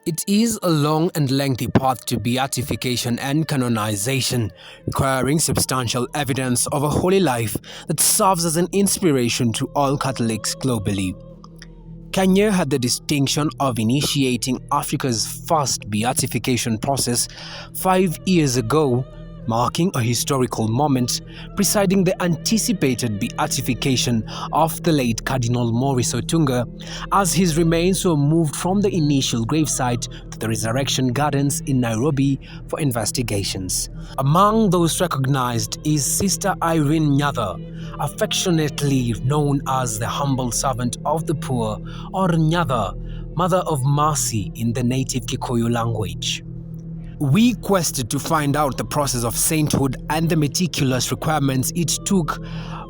It is a long and lengthy path to beatification and canonization, requiring substantial evidence of a holy life that serves as an inspiration to all Catholics globally. Kenya had the distinction of initiating Africa's first beatification process 5 years ago, marking a historical moment, presiding the anticipated beatification of the late Cardinal Maurice Otunga, as his remains were moved from the initial gravesite to the Resurrection Gardens in Nairobi for investigations. Among those recognized is Sister Irene Nyatha, affectionately known as the humble servant of the poor, or Nyatha, Mother of Mercy in the native Kikuyu language. We quested to find out the process of sainthood and the meticulous requirements it took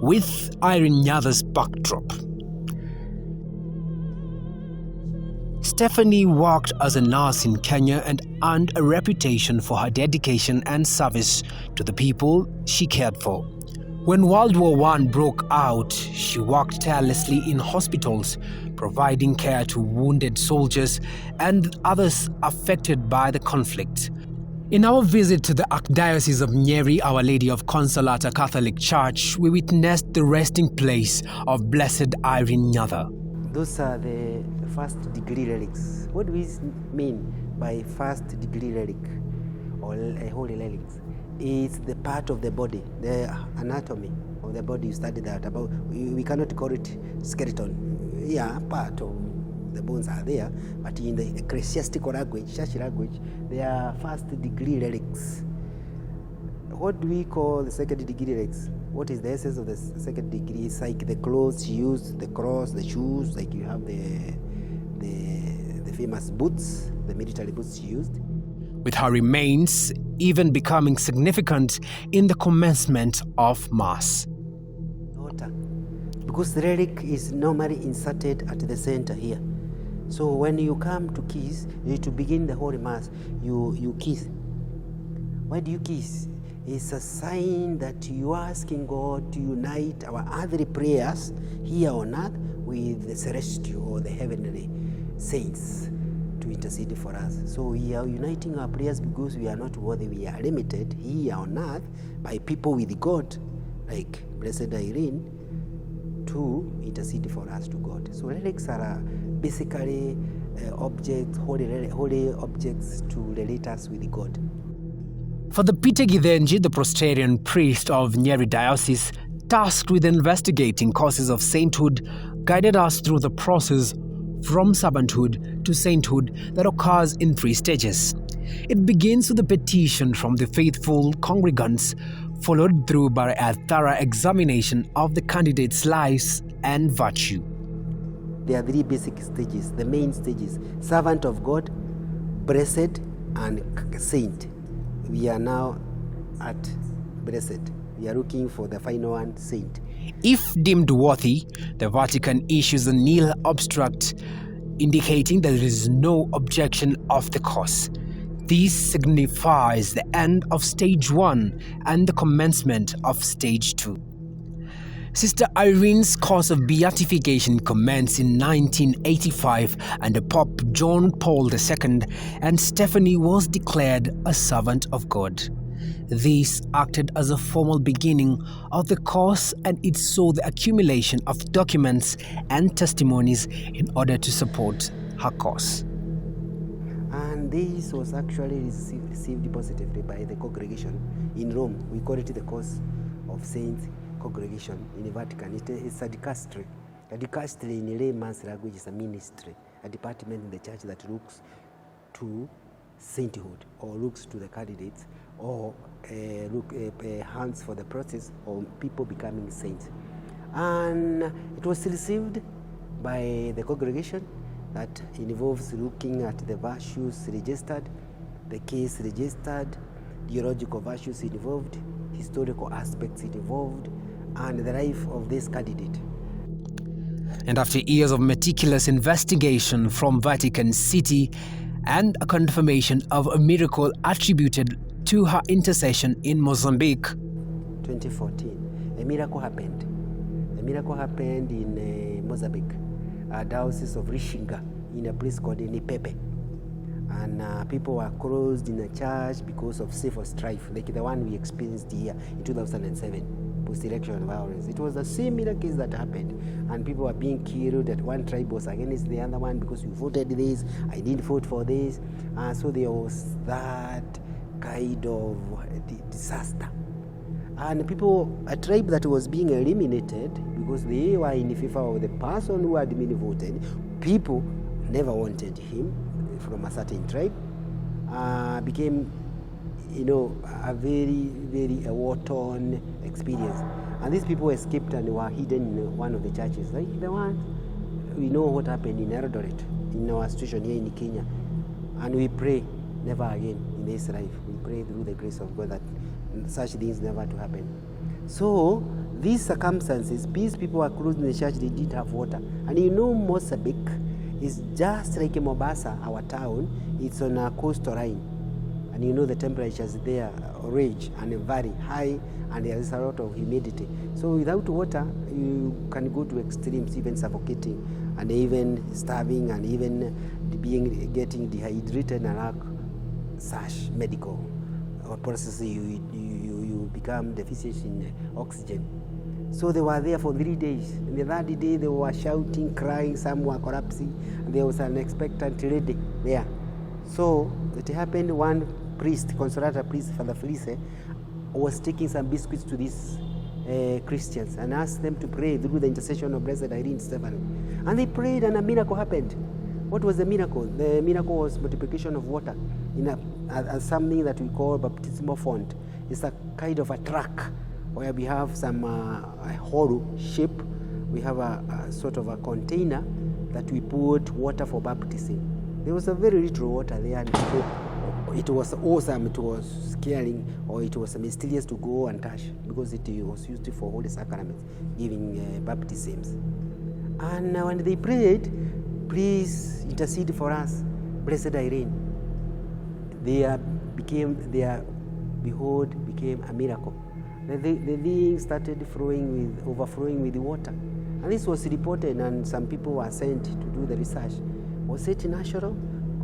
with Irene Nyatha's backdrop. Stephanie worked as a nurse in Kenya and earned a reputation for her dedication and service to the people she cared for. When World War I broke out, she worked tirelessly in hospitals, providing care to wounded soldiers and others affected by the conflict. In our visit to the Archdiocese of Nyeri, Our Lady of Consolata Catholic Church, we witnessed the resting place of Blessed Irene Nyatha. Those are the first degree relics. What do we mean by first degree relic or a holy relic? It's the part of the body, the anatomy of the body. You study that about. We cannot call it skeleton. Yeah, part of the bones are there, but in the ecclesiastical language, church language, they are first degree relics. What do we call the second degree relics? What is the essence of the second degree? It's like the clothes used, the cross, the shoes, like you have the famous boots, the military boots used. With her remains even becoming significant in the commencement of Mass. Because the relic is normally inserted at the center here. So when you come to kiss, to begin the Holy Mass, you kiss. Why do you kiss? It's a sign that you are asking God to unite our earthly prayers here on earth with the celestial or the heavenly saints to intercede for us. So we are uniting our prayers because we are not worthy. We are limited here on earth by people with God, like Blessed Irene, to intercede for us to God. So relics are basically objects, holy objects to relate us with God. For Peter Githenji, the Prosterian priest of Nyeri Diocese, tasked with investigating causes of sainthood, guided us through the process from servanthood to sainthood that occurs in 3 stages. It begins with a petition from the faithful congregants, followed through by a thorough examination of the candidates' lives and virtue. There are 3 basic stages, the main stages: servant of God, blessed, and saint. We are now at blessed. We are looking for the final one, saint. If deemed worthy, the Vatican issues a nil obstruct, indicating that there is no objection of the cause. This signifies the end of stage 1 and the commencement of stage 2. Sister Irene's course of beatification commenced in 1985 under Pope John Paul II, and Stephanie was declared a servant of God. This acted as a formal beginning of the course, and it saw the accumulation of documents and testimonies in order to support her cause. And this was actually received positively by the congregation in Rome. We call it the Course of Saints Congregation in the Vatican. It's a dicastery. A dicastery in layman's language is a ministry, a department in the church that looks to sainthood or looks to the candidates or hands for the process of people becoming saints. And it was received by the congregation that involves looking at the virtues registered, the case registered, theological virtues involved, historical aspects involved, and the life of this candidate. And after years of meticulous investigation from Vatican City and a confirmation of a miracle attributed to her intercession in Mozambique, 2014, a miracle happened. A miracle happened in Mozambique, a diocese of Rishinga, in a place called Nipepe. and people were closed in a church because of civil strife, like the one we experienced here in 2007, post-election violence. It was a similar case that happened, and people were being killed. That one tribe was against the other one because you voted this, I didn't vote for this. So there was that kind of disaster. And people, a tribe that was being eliminated because they were in favor of the person who had been voted. People never wanted him from a certain tribe, became, a very, very war-torn experience. And these people escaped and were hidden in one of the churches, like the one we know what happened in Eldoret, in our situation here in Kenya. And we pray never again in this life. We pray through the grace of God that such things never to happen. So these circumstances, these people were closed in the church, they didn't have water. And Mozambique is just like Mombasa, our town. It's on a coastal line. And the temperatures there range and very high, and there is a lot of humidity. So without water, you can go to extremes, even suffocating, and even starving, and even getting dehydrated and lack such medical or process. You become deficient in oxygen. So they were there for 3 days. And the third day they were shouting, crying, some were collapsing, and there was an expectant lady there. So it happened, one priest, Consolata priest, Father Felice, was taking some biscuits to these Christians and asked them to pray through the intercession of Blessed Irene Stephanie. And they prayed, and a miracle happened. What was the miracle? The miracle was multiplication of water in something that we call baptismal font. It's a kind of a truck where we have some hollow shape. We have a sort of a container that we put water for baptism. There was a very little water there, and it was awesome, it was scaring, or it was mysterious to go and touch, because it was used for holy sacraments, giving baptisms. And when they prayed, please intercede for us, Blessed Irene, behold, became a miracle. The thing started overflowing with water. And this was reported, and some people were sent to do the research. Was it natural?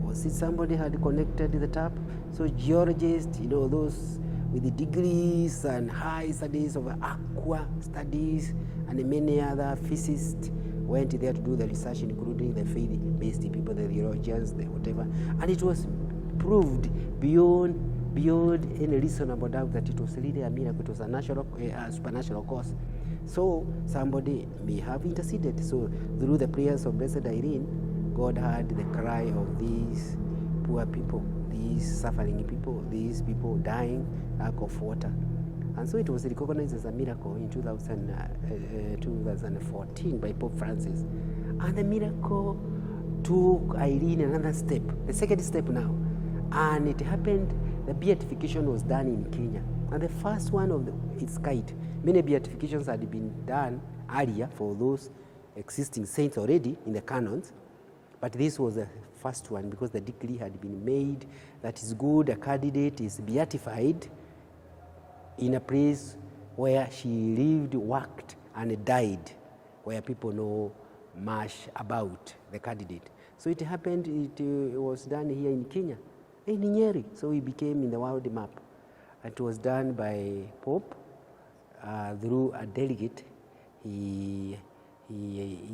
Was it somebody had connected the tap? So geologists, those with the degrees and high studies of aqua studies, and many other physicists went there to do the research, including the faith-based people, the theologians, the whatever. And it was proved beyond any reasonable doubt that it was really a miracle. It was a supernatural cause. So somebody may have interceded. So through the prayers of Blessed Irene, God heard the cry of these poor people, these suffering people, these people dying, lack of water. And so it was recognized as a miracle in 2014 by Pope Francis. And the miracle took Irene another step, the second step now. And it happened, the beatification was done in Kenya. And the first one of its kind. Many beatifications had been done earlier for those existing saints already in the canons. But this was the first one, because the decree had been made that is good, a candidate is beatified in a place where she lived, worked, and died, where people know much about the candidate. So it happened, it was done here in Kenya, in Nyeri. So it became in the world map. It was done by Pope through a delegate he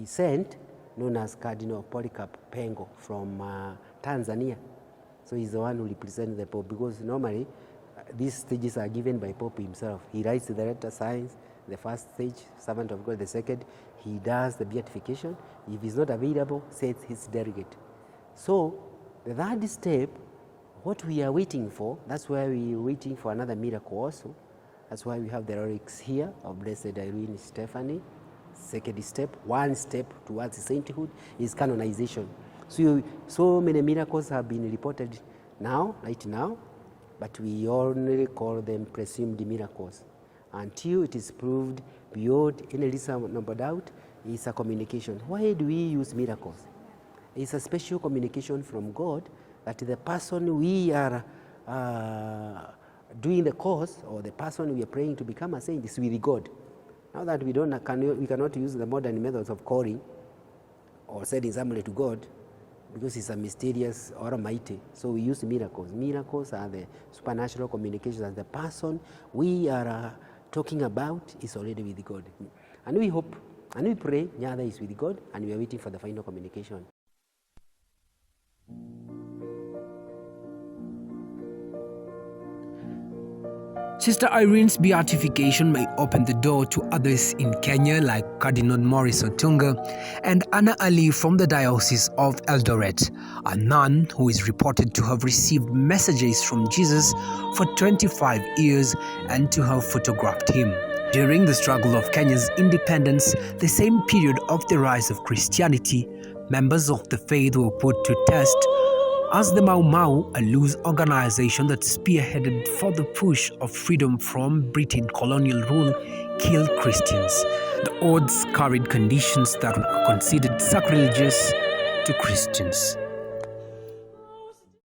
sent, known as Cardinal Polycarp Pengo from Tanzania. So he's the one who represents the Pope, because normally these stages are given by Pope himself. He writes the letter, signs the first stage, servant of God. The second, he does the beatification. If he's not available, sends his delegate. So the third step, what we are waiting for, that's why we are waiting for another miracle also. That's why we have the relics here of Blessed Irene Stephanie. Second step, one step towards sainthood, is canonization. So many miracles have been reported right now, but we only call them presumed miracles. Until it is proved beyond any reasonable doubt, it's a communication. Why do we use miracles? It's a special communication from God that the person we are doing the cause, or the person we are praying to become a saint, is with God. Now that we cannot use the modern methods of calling or sending somebody to God, because it's a mysterious or a mighty. So we use miracles. Miracles are the supernatural communications, and the person we are talking about is already with God. And we hope and we pray Nyada is with God, and we are waiting for the final communication. Sister Irene's beatification may open the door to others in Kenya like Cardinal Maurice Otunga and Anna Ali from the Diocese of Eldoret, a nun who is reported to have received messages from Jesus for 25 years and to have photographed him. During the struggle of Kenya's independence, the same period of the rise of Christianity, members of the faith were put to test as the Mau Mau, a loose organization that spearheaded for the push of freedom from Britain colonial rule, killed Christians. The odds carried conditions that were considered sacrilegious to Christians.